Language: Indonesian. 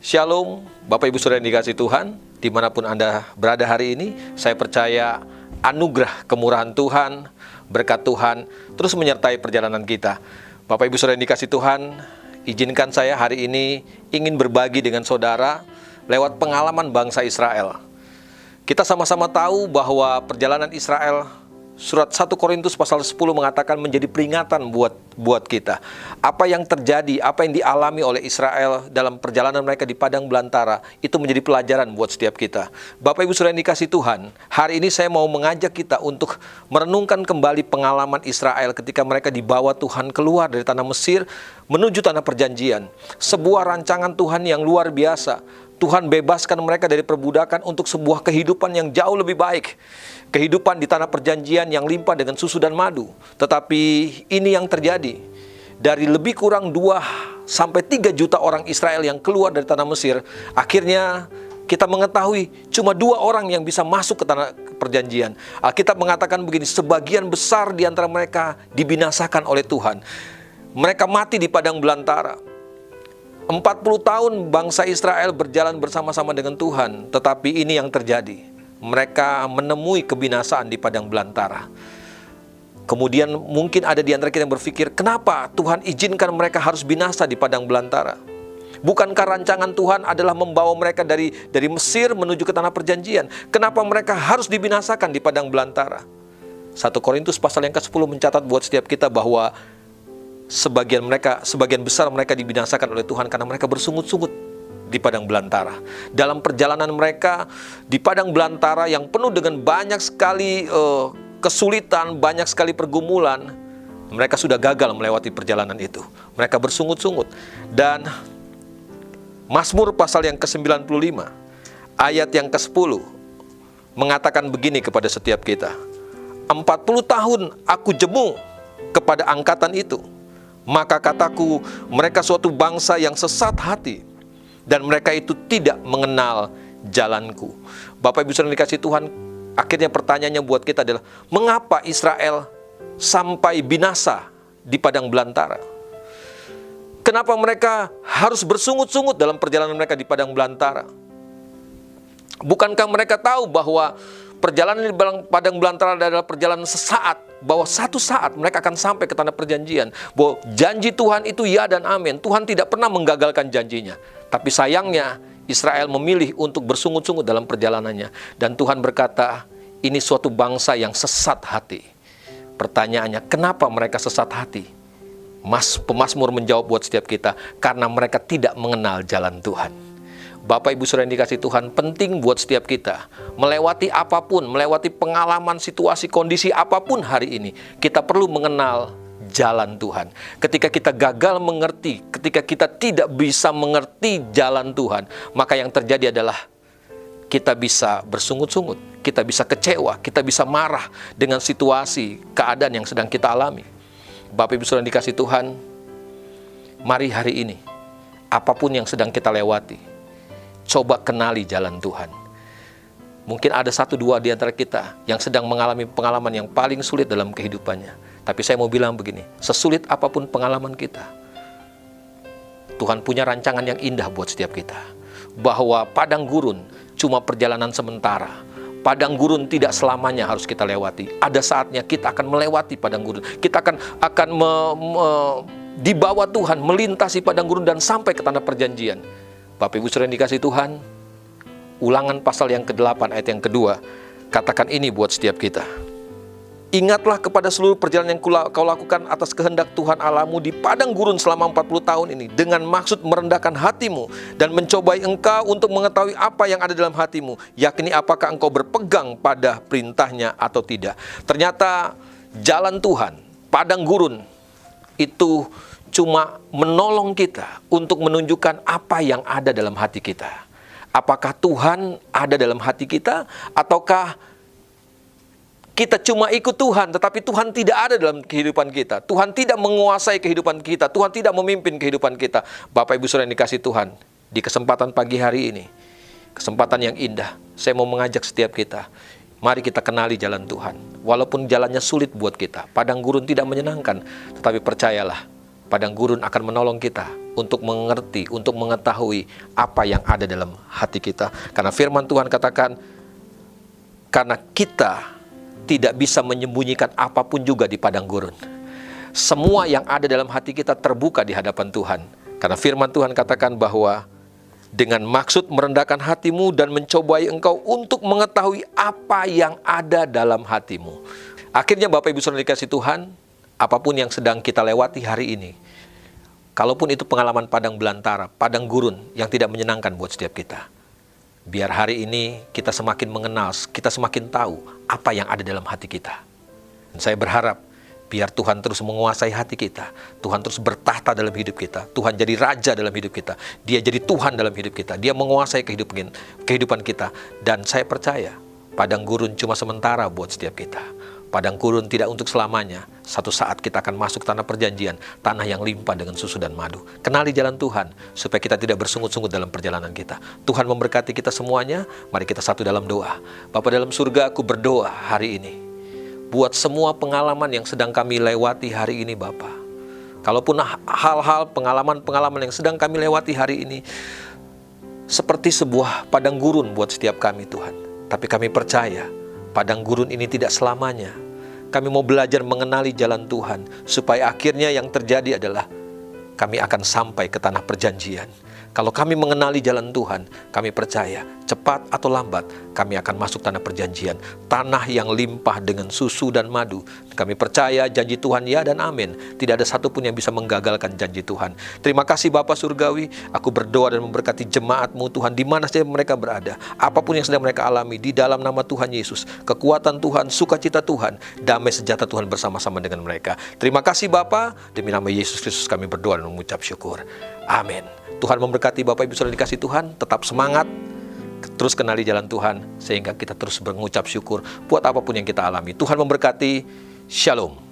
Shalom, Bapak Ibu Saudara yang dikasihi Tuhan, dimanapun Anda berada hari ini, saya percaya anugerah kemurahan Tuhan, berkat Tuhan, terus menyertai perjalanan kita. Bapak Ibu Saudara yang dikasihi Tuhan, izinkan saya hari ini ingin berbagi dengan saudara lewat pengalaman bangsa Israel. Kita sama-sama tahu bahwa perjalanan Israel, surat 1 Korintus pasal 10 mengatakan menjadi peringatan buat kita. Apa yang terjadi, apa yang dialami oleh Israel dalam perjalanan mereka di padang belantara, itu menjadi pelajaran buat setiap kita. Bapak Ibu Saudara yang dikasihi Tuhan, hari ini saya mau mengajak kita untuk merenungkan kembali pengalaman Israel ketika mereka dibawa Tuhan keluar dari tanah Mesir menuju tanah perjanjian. Sebuah rancangan Tuhan yang luar biasa. Tuhan bebaskan mereka dari perbudakan untuk sebuah kehidupan yang jauh lebih baik. Kehidupan di tanah perjanjian yang limpah dengan susu dan madu. Tetapi ini yang terjadi. Dari lebih kurang 2-3 juta orang Israel yang keluar dari tanah Mesir, akhirnya kita mengetahui cuma 2 orang yang bisa masuk ke tanah perjanjian. Alkitab mengatakan begini, sebagian besar di antara mereka dibinasakan oleh Tuhan. Mereka mati di padang belantara. 40 tahun bangsa Israel berjalan bersama-sama dengan Tuhan, tetapi ini yang terjadi. Mereka menemui kebinasaan di padang belantara. Kemudian mungkin ada di antara kita yang berpikir, kenapa Tuhan izinkan mereka harus binasa di padang belantara? Bukankah rancangan Tuhan adalah membawa mereka dari Mesir menuju ke tanah perjanjian? Kenapa mereka harus dibinasakan di padang belantara? 1 Korintus pasal yang ke-10 mencatat buat setiap kita bahwa sebagian besar mereka dibinasakan oleh Tuhan karena mereka bersungut-sungut di padang belantara. Dalam perjalanan mereka di padang belantara yang penuh dengan banyak sekali kesulitan, banyak sekali pergumulan, mereka sudah gagal melewati perjalanan itu. Mereka bersungut-sungut. Dan Mazmur pasal yang ke-95 ayat yang ke-10 mengatakan begini kepada setiap kita, 40 tahun aku jemu kepada angkatan itu, maka kataku, mereka suatu bangsa yang sesat hati, dan mereka itu tidak mengenal jalanku. Bapak Ibu Saudara yang dikasihi Tuhan, akhirnya pertanyaannya buat kita adalah, mengapa Israel sampai binasa di padang belantara? Kenapa mereka harus bersungut-sungut dalam perjalanan mereka di padang belantara? Bukankah mereka tahu bahwa perjalanan di padang belantara adalah perjalanan sesaat, bahwa satu saat mereka akan sampai ke tanah perjanjian, bahwa janji Tuhan itu ya dan amin. Tuhan tidak pernah menggagalkan janjinya. Tapi sayangnya Israel memilih untuk bersungut-sungut dalam perjalanannya. Dan Tuhan berkata, ini suatu bangsa yang sesat hati. Pertanyaannya, kenapa mereka sesat hati? Pemazmur menjawab buat setiap kita, karena mereka tidak mengenal jalan Tuhan. Bapak Ibu Saudara yang dikasihi Tuhan, penting buat setiap kita melewati apapun, melewati pengalaman, situasi, kondisi apapun hari ini, kita perlu mengenal jalan Tuhan. Ketika kita gagal mengerti, ketika kita tidak bisa mengerti jalan Tuhan, maka yang terjadi adalah kita bisa bersungut-sungut, kita bisa kecewa, kita bisa marah dengan situasi, keadaan yang sedang kita alami. Bapak Ibu Saudara yang dikasihi Tuhan, mari hari ini, apapun yang sedang kita lewati, coba kenali jalan Tuhan. Mungkin ada 1-2 di antara kita yang sedang mengalami pengalaman yang paling sulit dalam kehidupannya. Tapi saya mau bilang begini, sesulit apapun pengalaman kita, Tuhan punya rancangan yang indah buat setiap kita. Bahwa padang gurun cuma perjalanan sementara. Padang gurun tidak selamanya harus kita lewati. Ada saatnya kita akan melewati padang gurun. Kita akan dibawa Tuhan melintasi padang gurun dan sampai ke tanah perjanjian. Bapak Ibu Saudara yang dikasihi Tuhan, Ulangan pasal yang ke-8 ayat yang kedua, katakan ini buat setiap kita. Ingatlah kepada seluruh perjalanan yang kau lakukan atas kehendak Tuhan Allahmu di padang gurun selama 40 tahun ini, dengan maksud merendahkan hatimu dan mencobai engkau untuk mengetahui apa yang ada dalam hatimu, yakni apakah engkau berpegang pada perintahnya atau tidak. Ternyata jalan Tuhan, padang gurun, itu cuma menolong kita untuk menunjukkan apa yang ada dalam hati kita. Apakah Tuhan ada dalam hati kita, ataukah kita cuma ikut Tuhan, tetapi Tuhan tidak ada dalam kehidupan kita. Tuhan tidak menguasai kehidupan kita. Tuhan tidak memimpin kehidupan kita. Bapak Ibu Saudara yang dikasihi Tuhan, di kesempatan pagi hari ini, kesempatan yang indah, saya mau mengajak setiap kita, mari kita kenali jalan Tuhan. Walaupun jalannya sulit buat kita, padang gurun tidak menyenangkan, tetapi percayalah, Padang gurun akan menolong kita untuk mengerti, untuk mengetahui apa yang ada dalam hati kita. Karena firman Tuhan katakan, karena kita tidak bisa menyembunyikan apapun juga di padang gurun. Semua yang ada dalam hati kita terbuka di hadapan Tuhan. Karena firman Tuhan katakan bahwa dengan maksud merendahkan hatimu dan mencobai engkau untuk mengetahui apa yang ada dalam hatimu. Akhirnya Bapak Ibu Saudara dikasih Tuhan, apapun yang sedang kita lewati hari ini, kalaupun itu pengalaman padang belantara, padang gurun yang tidak menyenangkan buat setiap kita, biar hari ini kita semakin mengenal, kita semakin tahu apa yang ada dalam hati kita. Dan saya berharap biar Tuhan terus menguasai hati kita, Tuhan terus bertahta dalam hidup kita, Tuhan jadi raja dalam hidup kita, Dia jadi Tuhan dalam hidup kita, Dia menguasai kehidupan kita. Dan saya percaya padang gurun cuma sementara buat setiap kita. Padang gurun tidak untuk selamanya. Satu saat kita akan masuk tanah perjanjian, tanah yang limpah dengan susu dan madu. Kenali jalan Tuhan, supaya kita tidak bersungut-sungut dalam perjalanan kita. Tuhan memberkati kita semuanya. Mari kita satu dalam doa. Bapa dalam surga, aku berdoa hari ini buat semua pengalaman yang sedang kami lewati hari ini, Bapa. Kalaupun hal-hal, pengalaman yang sedang kami lewati hari ini seperti sebuah padang gurun buat setiap kami, Tuhan. Tapi kami percaya padang gurun ini tidak selamanya. Kami mau belajar mengenali jalan Tuhan, supaya akhirnya yang terjadi adalah kami akan sampai ke tanah perjanjian. Kalau kami mengenali jalan Tuhan, kami percaya cepat atau lambat kami akan masuk tanah perjanjian, tanah yang limpah dengan susu dan madu. Kami percaya janji Tuhan ya dan amin. Tidak ada satupun yang bisa menggagalkan janji Tuhan. Terima kasih Bapa Surgawi. Aku berdoa dan memberkati jemaat-Mu Tuhan, di mana saja mereka berada, apapun yang sedang mereka alami, di dalam nama Tuhan Yesus, kekuatan Tuhan, sukacita Tuhan, damai sejahtera Tuhan bersama-sama dengan mereka. Terima kasih Bapa, demi nama Yesus Kristus kami berdoa dan mengucap syukur. Amin. Tuhan memberkati Bapak Ibu Saudara dikasih Tuhan. Tetap semangat, terus kenali jalan Tuhan, sehingga kita terus mengucap syukur buat apapun yang kita alami. Tuhan memberkati. Shalom.